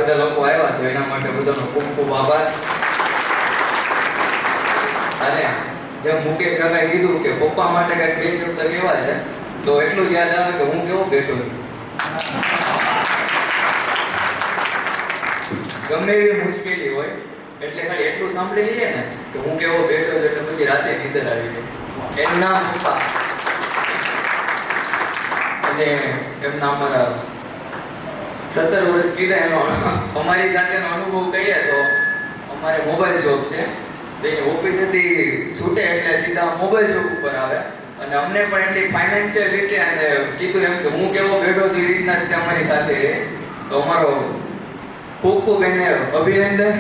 બધા લોકો આવ્યા તો એના માટે બધાનો ખૂબ ખૂબ આભાર. અને જેમ મુકેશ કાકાએ કીધું કે પપ્પા માટે કંઈક બે શબ્દ કહેવા છે, તો એટલું જ યાદ આવે કે હું કેવો બેઠો છું. ગમે એવી મુશ્કેલી હોય એટલે ખાલી એટલું સાંભળી લઈએ ને કે હું કેવો બેઠો છું, એટલે પછી રાતે નીંદર આવી જાય. એનું નામ પપ્પા. અને એમના અમારા 17 વર્ષ કીધા એનો અમારી સાથેનો અનુભવ કહીએ તો અમારે મોબાઈલ શોપ છે. એની ઓફિસેથી છૂટે એટલે સીધા મોબાઈલ શોપ ઉપર આવે અને અમને પણ એટલી ફાઇનાન્શિયલ રીતે અને કીધું એમ કે હું કેવો બેઠો છું એ રીતના રીતે અમારી સાથે રહે. તો અમારો ખૂબ ખૂબ એને અભિનંદન.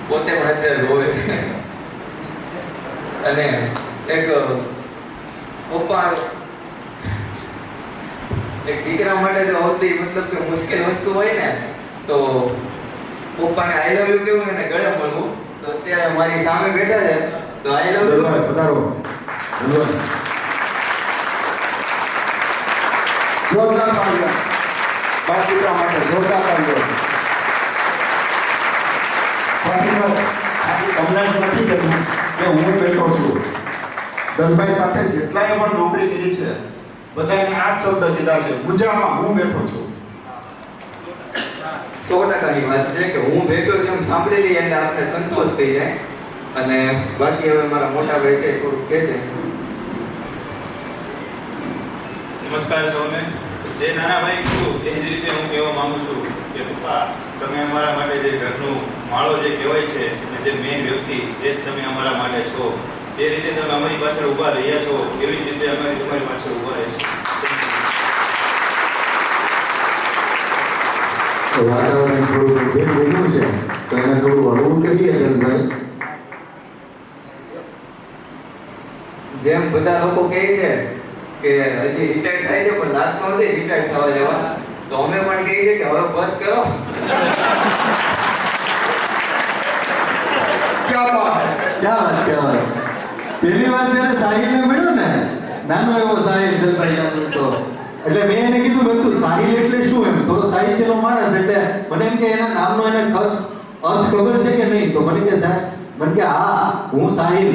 પોતે પણ અત્યારે રોવે. અને એક પપ્પા એક દીકરા માટે તો સૌથી મતલબ કે મુશ્કેલ વસ્તુ હોય ને તો પપ્પાને આઈ લવ યુ કેવું એને ગળે મળવું. તો અત્યારે મારી સામે બેઠા છે તો આઈ લવ યુ પધારો. જોરદાર તાળીઓ બાપુરા માટે, જોરદાર તાળીઓ. સાથીઓ, તમને જ નથી કહેતું કે હું બેઠો છું. દલભાઈ સાથે જેટલાએ પણ નોકરી કરી છે બધાને આ જ શબ્દ કીધા છે, ગુજામાં હું બેઠો છું. 100%ની વાત છે કે હું બેઠો છું એમ સાંભળી લઈએ એટલે આપણે સંતોષ થઈ જાય. અને બાકી હવે મારા મોટા ભાઈ છે થોડુંક કહે છે. નમસ્કાર સૌને. જે નાના ભાઈ કીધું એ જ રીતે હું કહેવા માંગુ છું કે પપ્પા, તમે અમારા માટે જે ઘરનું માળો જે કહેવાય છે અને જે મેઇન વ્યક્તિ એ જ તમે અમારા માટે છો. જે રીતે તમે અમારી પાછળ ઊભા રહ્યા છો એવી જ રીતે અમે તમારી પાછળ ઊભા રહીશું. વાતાવરણ થોડું જે બોલ્યું છે તો એને થોડું હળવું કરીએ દલભાઈ. જેમ બધા લોકો કહે છે કે હજી રિટાયર થાય છે પણ લાગતો નથી રિટાયર થવા જવા, તો અમે પણ કહીએ છીએ કે હવે બસ કરો. ક્યાં વાત. પહેલી વાર જ્યારે સાહિલને મળ્યો ને, નાનો એવો સાહિલ દલભાઈ આપણો તો, એટલે મેં એને કીધું મેં તું સાહિલ એટલે શું, એમ થોડો સાહિલ જેલો માણસ, એટલે મને એમ કે એના નામનો એને અર્થ ખબર છે કે નહીં. તો મને કે સાહેબ, મને કે હા હું સાહિલ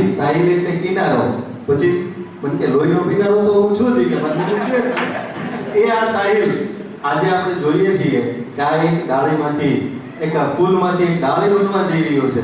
એટલે કિનારો. પછી મને કે લોહીનો કિનારો તો હું છું જ કે મને કે એ આ સાહિલ આજે આપણે જોઈએ છીએ કે આ એક ડાળીમાંથી એક ફૂલમાંથી એક ડાળી બનવા જઈ રહ્યો છે.